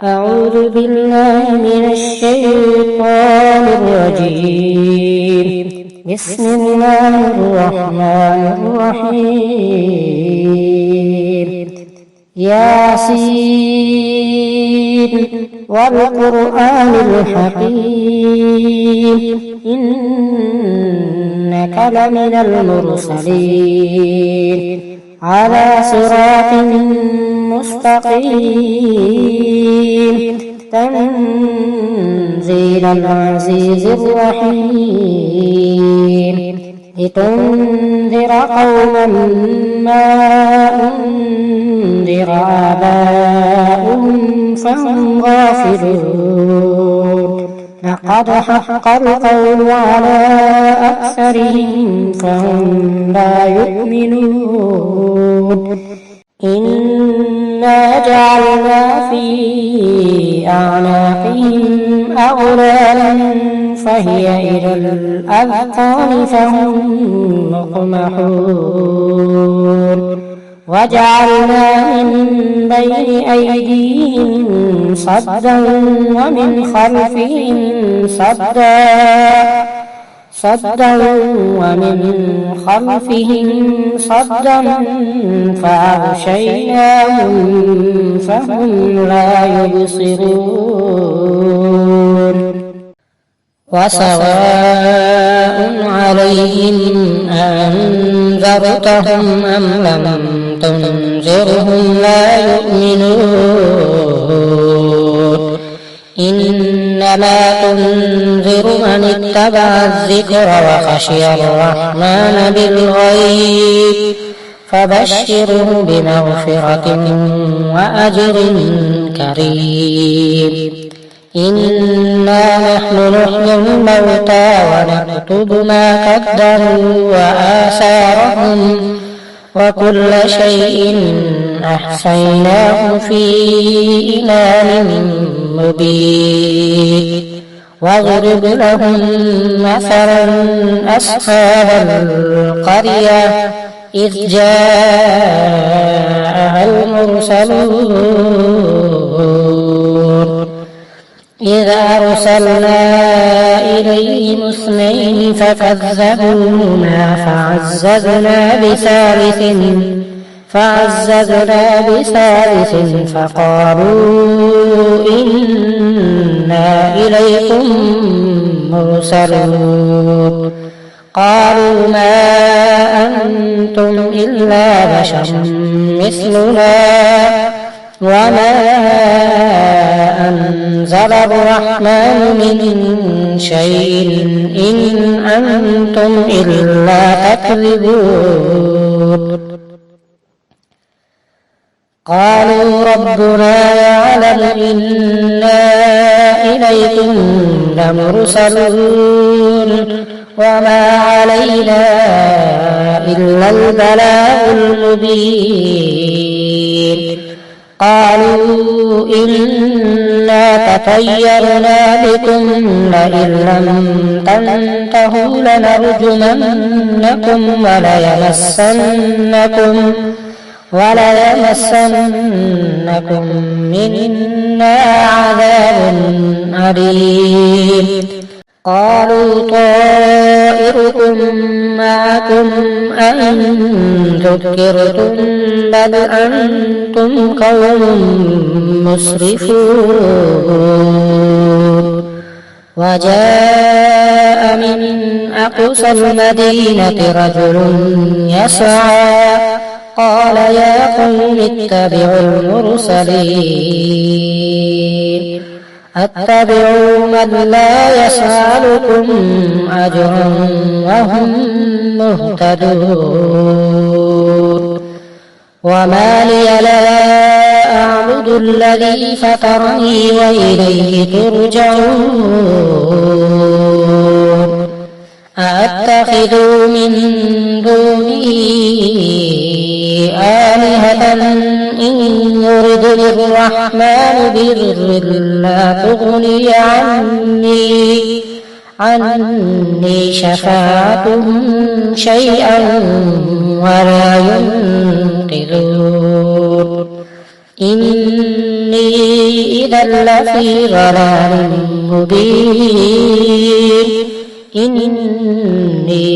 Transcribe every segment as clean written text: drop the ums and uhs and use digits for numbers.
أعوذ بالله من الشيطان الرجيم. بسم الله الرحمن الرحيم. ياسين والقرآن الحكيم إنك لمن المرسلين على صراط مستقيم تنزيل العزيز الرحيم لتنذر قوما ما أنذر آباؤهم فهم غافلون لقد حق القول على أكثرهم فهم لا يؤمنون إنا جعلنا في أعناقهم أغلالا فهي إلى الأذقان فهم مقمحون وجعلنا من بين أيديهم صدا ومن خلفهم صدا ومن خلفهم صدا فأغشيناهم فهم لا يبصرون وسواء عليهم أنذرتهم أم لم تنذرهم لا يؤمنون إنما تنذر من اتبع الذكر وخشي الرحمن بالغيب فبشره بمغفرة وأجر كريم إنا نحن نحيي الموتى ونكتب ما قدموا وآثارهم وكل شيء أحصيناه في إمام مبين واضرب لهم مثلا أصحاب القرية إذ جاءها المرسلون إذ أرسلنا إليهم 2 فكذبوهما فعززنا بثالث فقالوا إنا إليكم مرسلون قالوا ما أنتم إلا بشر مثلنا وما أنزل الرحمن من شيء إن أنتم إلا تكذبون قالوا ربنا يعلم إنا إليكم لمرسلون وما علينا إلا البلاغ المبين قالوا إنا تطيرنا بكم لئن لم تنتهوا لنرجمنكم وليمسنكم منا عذاب أليم قالوا طائركم معكم أئن ذكرتم بل أنتم قوم مسرفون وجاء من أقصى المدينة رجل يسعى قال يا قوم اتبعوا المرسلين اتبعوا من لا يسألكم أجرا وهم مهتدون وما لي لا أعبد الذي فطرني وإليه ترجعون أأتخذ من دونه آلهة إن يردني الرحمن بضر لا تغني عني شفاعتهم شيئا ولا ينقذون إن إني إذا لفي ضلال مبين إني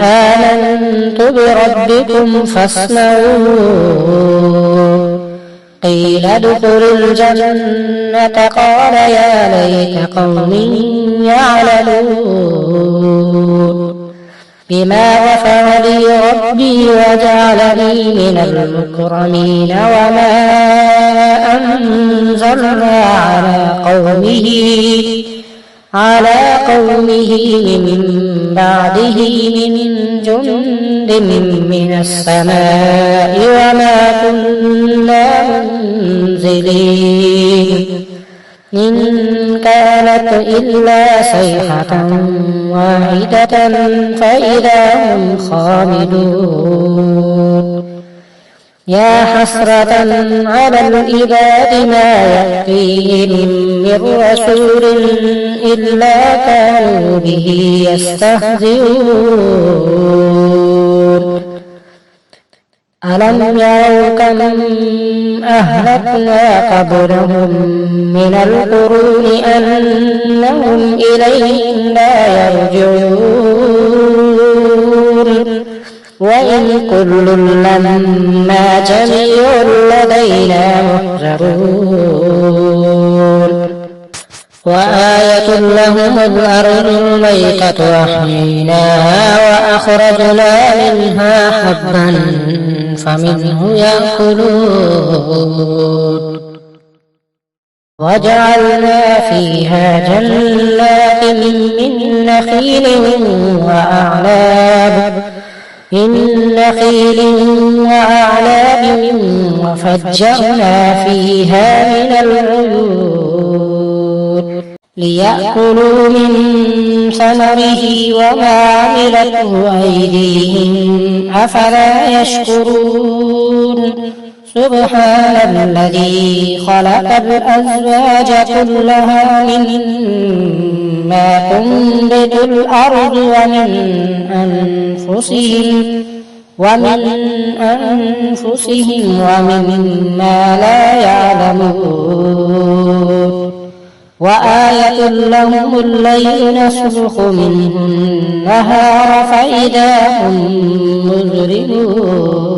آمنت بربكم فاسمعون قيل ادخلوا الجنة قال يا ليت قومي يعلمون بما غفر لي ربي وجعلني من المكرمين وما أنزلنا على قومه من بعده من جند من السماء وما كنا منزلين إن كانت إلا صيحة واحدة فإذا هم خامدون يا حسرة على العباد ما يأتيهم من رسول إلا كانوا به يستهزئون ألم يروا كم أهلكنا قبلهم من القرون أنهم إليهم لا يرجعون وإن كل لما جميع لدينا محضرون وآية لهم الأرض الميتة أحييناها وأخرجنا منها حبا فمنه يأكلون وجعلنا فيها جنات من نخيل وأعناب وفجرنا فيها من العيون ليأكلوا من ثمره وما عملته أيديهم أفلا يشكرون سبحان الذي خلق الأزواج كلها مما تنبت الأرض ومن أنفسهم ومما لا يعلمون وآية لهم الليل نسلخ منه النهار فإذا هم مظلمون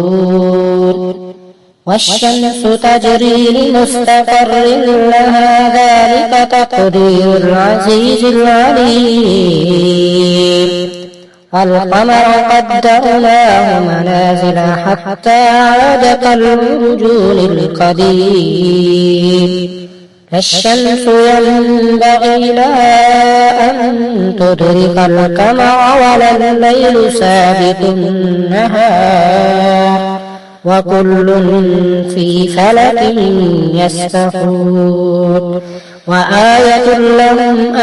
والشمس تجري لمستقر لها ذلك تقدير العزيز العليم والقمر قدرناه منازل حتى عاد كالعرجون القديم الشمس ينبغي لها أن تدرك القمر ولا الليل سابق النهار وكل في فلك يسبحون وآية لهم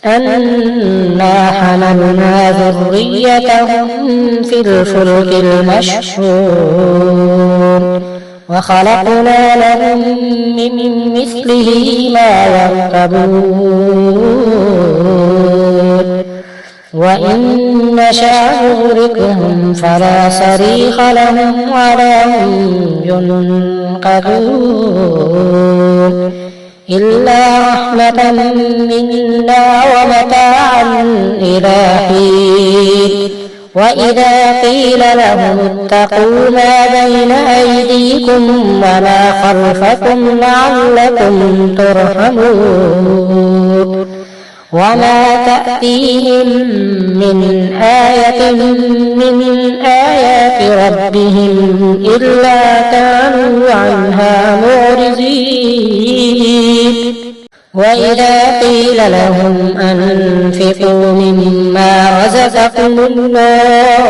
أنا حملنا ذريتهم في الفلك المشحون وخلقنا لهم من مثله ما يركبون وإن نشأ نغرقهم فلا صريخ لهم ولا هم ينقذون إلا رحمة منا ومتاعا إلى حين وإذا قيل لهم اتقوا ما بين أيديكم وما خلفكم لعلكم ترحمون وما تأتيهم من آية من آيات ربهم إلا كانوا عنها معرضين وإذا قيل لهم أنفقوا مما رزقكم الله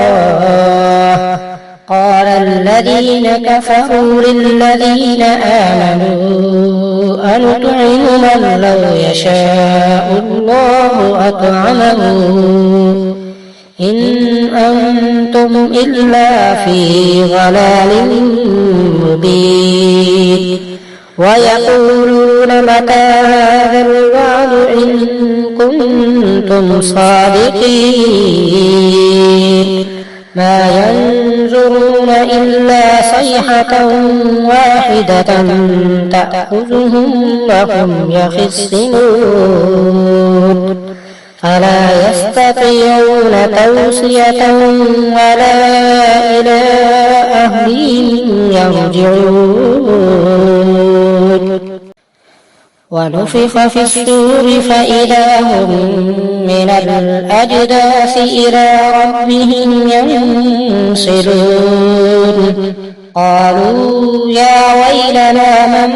قال الذين كفروا للذين آمنوا أنطعم من لو يشاء الله أطعمه إن أنتم إلا في ضلال مبين ويقولون متى هذا الوعد إن كنتم صادقين ما ينظر ينظرون إلا صيحة واحدة تأخذهم وهم يخصمون فلا يستطيعون توصية ولا إلى أهلهم يرجعون ونفخ في الصور فإذا هم من الأجداث إلى ربهم ينسلون قالوا يا ويلنا من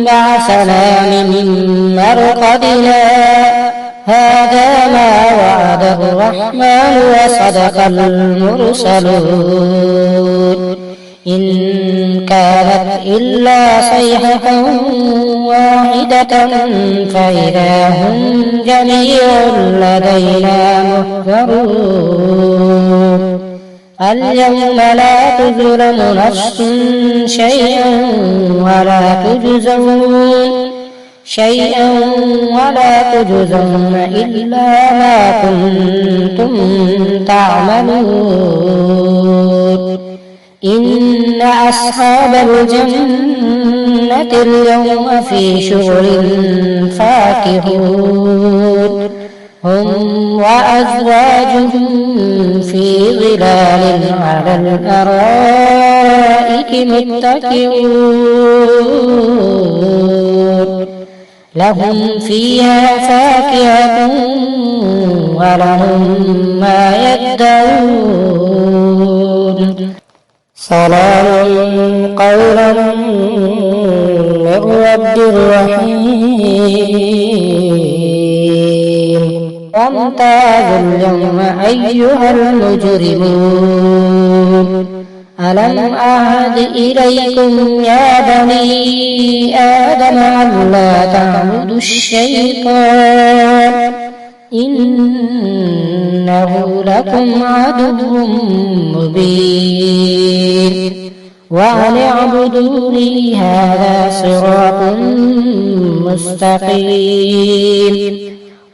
بعثنا من مرقدنا هذا ما وعد الرحمن وصدق المرسلون إن كانت إلا صيحة واحدة فإذا هم جميع لدينا محضرون اليوم لا تظلم نفس شيئا ولا تجزون إلا ما كنتم تعملون إن أصحاب الجنة اليوم في شغل فاكهون هم وأزواجهم في ظلال على الأرائك متكئون لهم فيها فاكهة ولهم ما يدعون سلام قولا من رب رحيم وامتازوا اليوم أيها المجرمون ألم أعهد إليكم يا بني آدم ألا تعبدوا الشيطان إنه لكم عدو مبين وأن اعبدوني هذا صراط مستقيم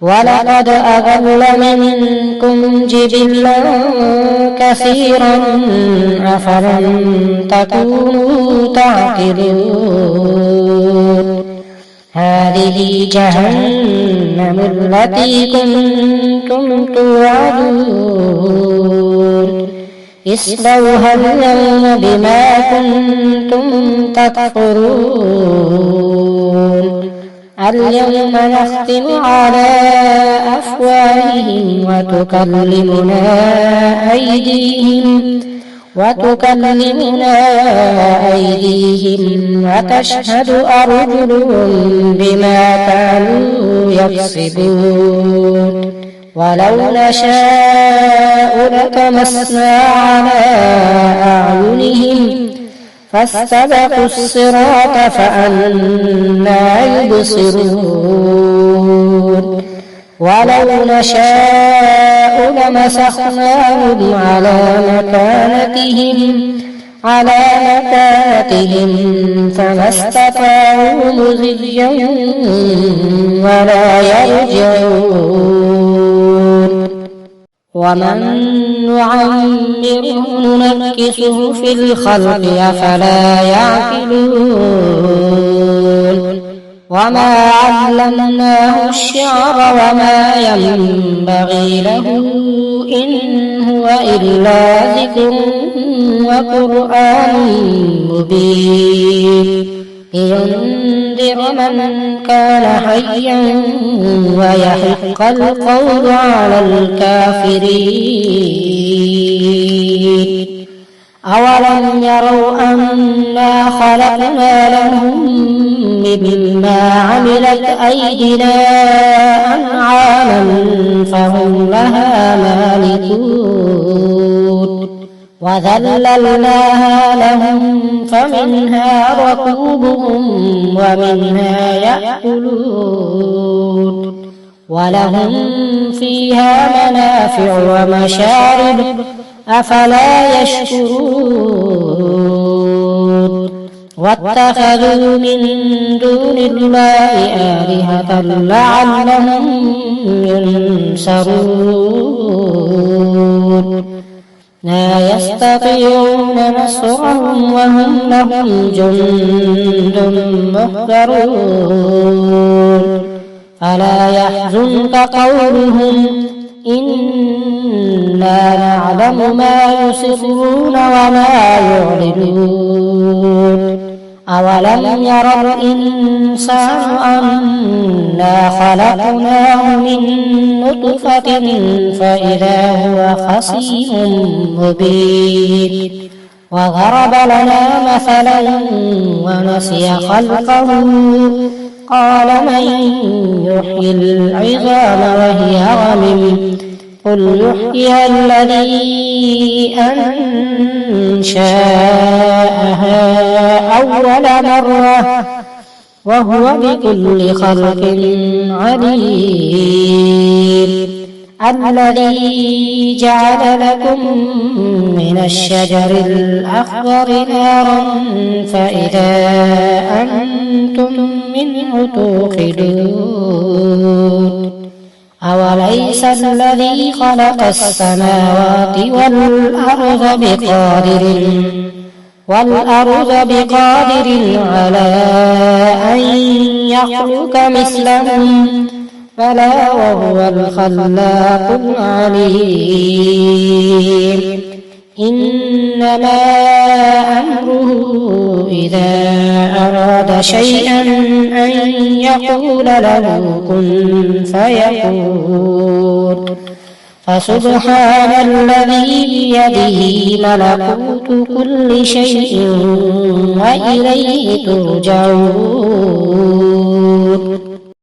ولقد أضل منكم جبلا كثيرا أفلم تكونوا تعقلون هذه جهنم التي كنتم توعدون اصلوها اليوم بما كنتم تكفرون اليوم نختم على أفواههم وتكلمنا أيديهم وتشهد أرجلهم بما كانوا يكسبون ولو نشاء لطمسنا على أعينهم فاستبقوا الصراط فأنى يبصرون ولو نشاء لمسخناهم على مكانتهم فما استطاعوا مضيا ولا يرجعون ومن نعمره ننكسه في الخلق أفلا يعقلون وما علمناه الشعر وما ينبغي له إن هو إلا ذكر وقرآن مبين لينذر من كان حيا ويحق القول على الكافرين أولم يروا أنا خلقنا لهم مما عملت أيدينا أنعاما فهم لها مالكون وذللناها لهم فمنها ركوبهم ومنها يأكلون ولهم فيها منافع ومشارب أفلا يشكرون واتخذوا من دون الله آلهة لعلهم ينصرون لا يستطيعون نصرهم وهم لهم جند محضرون فلا يحزنك قولهم إنا نعلم ما يسرون وما يعلنون أولم يرى الإنسان أنا خلقناه من نطفة فإذا هو خصيم مبين وضرب لنا مثلا ونسي خلقه قال من يحيي العظام وهي رميم قل يحييها الذي أنشأها أول مرة وهو بكل خلق عليم الذي جعل لكم من الشجر الأخضر نارا فإذا أنتم منه توقدون أوليس الذي خلق السماوات والأرض بقادر على أن يخلق مثلهم بلى وهو الخلاق العليم إنما أمره إذا أراد شيئا أن يقول له كن فيكون فسبحان الذي بيده ملكوت كل شيء وإليه ترجعون